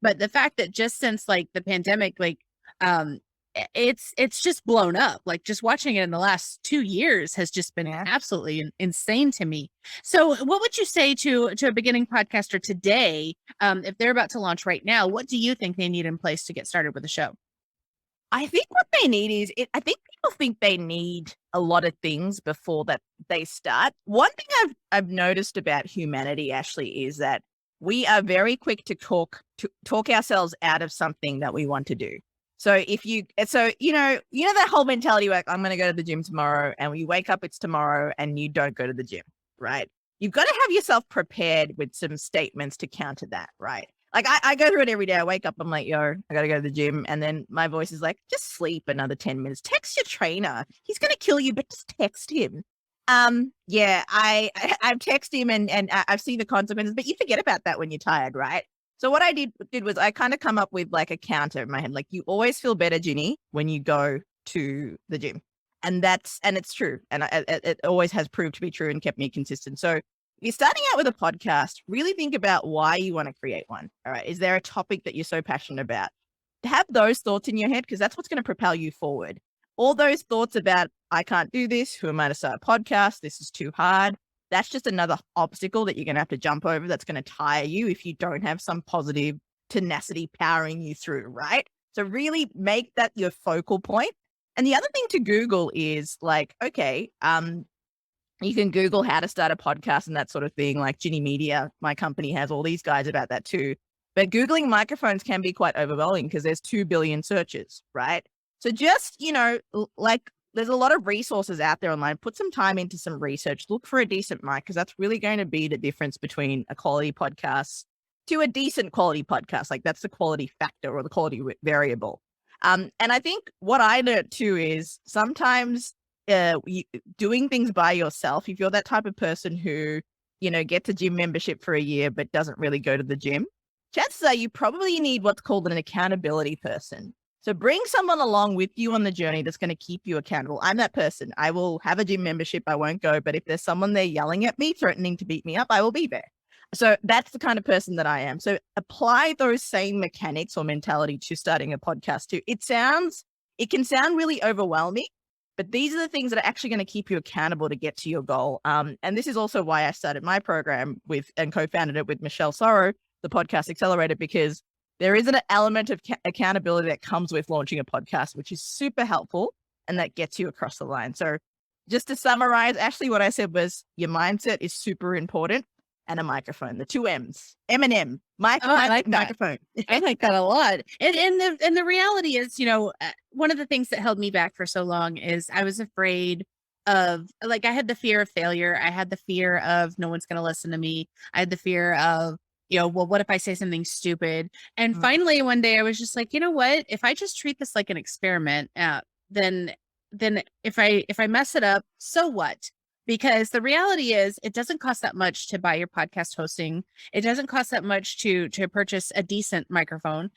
But the fact that just since like the pandemic, like, it's just blown up. Like just watching it in the last 2 years has just been Yeah. absolutely insane to me. So what would you say to a beginning podcaster today, if they're about to launch right now? What do you think they need in place to get started with the show? I think what they need is, I think people think they need a lot of things before that they start. One thing I've noticed about humanity, Ashley, is that we are very quick to talk ourselves out of something that we want to do. So you know that whole mentality, like, I'm going to go to the gym tomorrow, and you wake up, it's tomorrow, and you don't go to the gym, right? You've got to have yourself prepared with some statements to counter that, right? Like I go through it every day. I wake up, I'm like, yo, I got to go to the gym. And then my voice is like, just sleep another 10 minutes. Text your trainer. He's going to kill you, but just text him. Yeah, I've texted him and I've seen the consequences, but you forget about that when you're tired, right? So what I did was I kind of come up with like a counter in my head. Like, you always feel better, Ginny, when you go to the gym. And it's true. And it always has proved to be true and kept me consistent. So if you're starting out with a podcast, really think about why you want to create one. All right. Is there a topic that you're so passionate about? Have those thoughts in your head, because that's what's going to propel you forward. All those thoughts about, I can't do this, who am I to start a podcast? This is too hard. That's just another obstacle that you're going to have to jump over. That's going to tire you if you don't have some positive tenacity powering you through, right? So really make that your focal point. And the other thing to Google is like, okay, you can Google how to start a podcast and that sort of thing. Like Ginni Media, my company, has all these guides about that too. But Googling microphones can be quite overwhelming because there's 2 billion searches, right? So just, like, there's a lot of resources out there online. Put some time into some research. Look for a decent mic, because that's really going to be the difference between a quality podcast to a decent quality podcast. Like, that's the quality factor or the quality variable. And I think what I learned too is sometimes doing things by yourself, if you're that type of person who, gets a gym membership for a year but doesn't really go to the gym, chances are you probably need what's called an accountability person. So bring someone along with you on the journey that's going to keep you accountable. I'm that person. I will have a gym membership. I won't go. But if there's someone there yelling at me, threatening to beat me up, I will be there. So that's the kind of person that I am. So apply those same mechanics or mentality to starting a podcast too. It can sound really overwhelming, but these are the things that are actually going to keep you accountable to get to your goal. And this is also why I started my program and co-founded it with Michelle Sorrow, the podcast Accelerator, because there is an element of accountability that comes with launching a podcast, which is super helpful, and that gets you across the line. So just to summarize, Ashley, what I said was your mindset is super important, and a microphone, the 2 M's, M&M, I like that. microphone. I like that a lot. And the reality is, one of the things that held me back for so long is I was afraid of, like, I had the fear of failure. I had the fear of no one's going to listen to me. I had the fear of, well, what if I say something stupid? And finally, one day I was just like, you know what? If I just treat this like an experiment, then if I mess it up, so what? Because the reality is, it doesn't cost that much to buy your podcast hosting. It doesn't cost that much to purchase a decent microphone.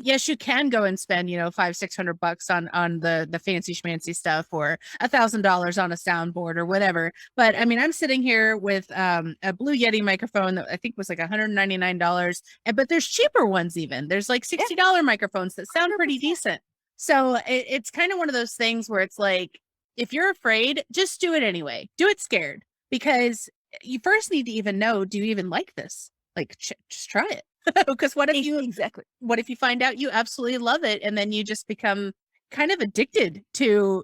Yes, you can go and spend, $500-600 on the fancy schmancy stuff, or $1,000 on a soundboard or whatever. But I mean, I'm sitting here with a Blue Yeti microphone that I think was like $199, but there's cheaper ones even. There's like $60 microphones that sound pretty decent. So it's kind of one of those things where it's like, if you're afraid, just do it anyway. Do it scared, because you first need to even know, do you even like this? Like, just try it. Because what if you find out you absolutely love it, and then you just become kind of addicted to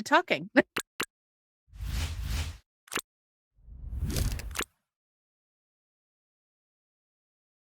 talking?